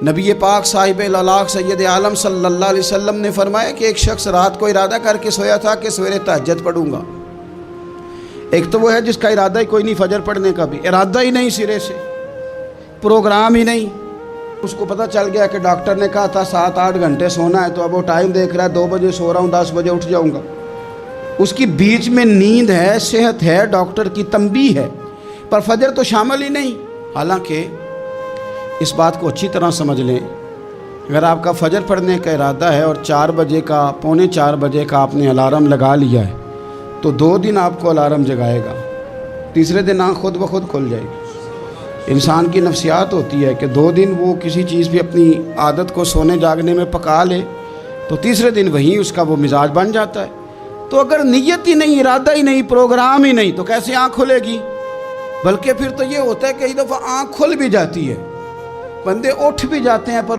نبی پاک صاحب الالاق سید عالم صلی اللہ علیہ وسلم نے فرمایا کہ ایک شخص رات کو ارادہ کر کے سویا تھا کہ سویرے تہجد پڑھوں گا۔ ایک تو وہ ہے جس کا ارادہ ہی کوئی نہیں، فجر پڑھنے کا بھی ارادہ ہی نہیں، سرے سے پروگرام ہی نہیں۔ اس کو پتہ چل گیا کہ ڈاکٹر نے کہا تھا 7-8 گھنٹے سونا ہے، تو اب وہ ٹائم دیکھ رہا ہے 2 بجے سو رہا ہوں، 10 بجے اٹھ جاؤں گا۔ اس کی بیچ میں نیند ہے، صحت ہے، ڈاکٹر کی تنبیہ ہے، پر فجر تو شامل ہی نہیں۔ حالانکہ اس بات کو اچھی طرح سمجھ لیں، اگر آپ کا فجر پڑھنے کا ارادہ ہے اور 4 بجے کا 3:45 بجے کا آپ نے الارم لگا لیا ہے، تو 2 دن آپ کو الارم جگائے گا، تیسرے دن آنکھ خود بخود کھل جائے گی۔ انسان کی نفسیات ہوتی ہے کہ 2 دن وہ کسی چیز بھی اپنی عادت کو سونے جاگنے میں پکا لے تو تیسرے دن وہیں اس کا وہ مزاج بن جاتا ہے۔ تو اگر نیت ہی نہیں، ارادہ ہی نہیں، پروگرام ہی نہیں، تو کیسے آنکھ کھلے گی؟ بلکہ پھر تو یہ ہوتا ہے کہ کئی دفعہ آنکھ کھل بھی جاتی ہے، بندے اٹھ بھی جاتے ہیں پر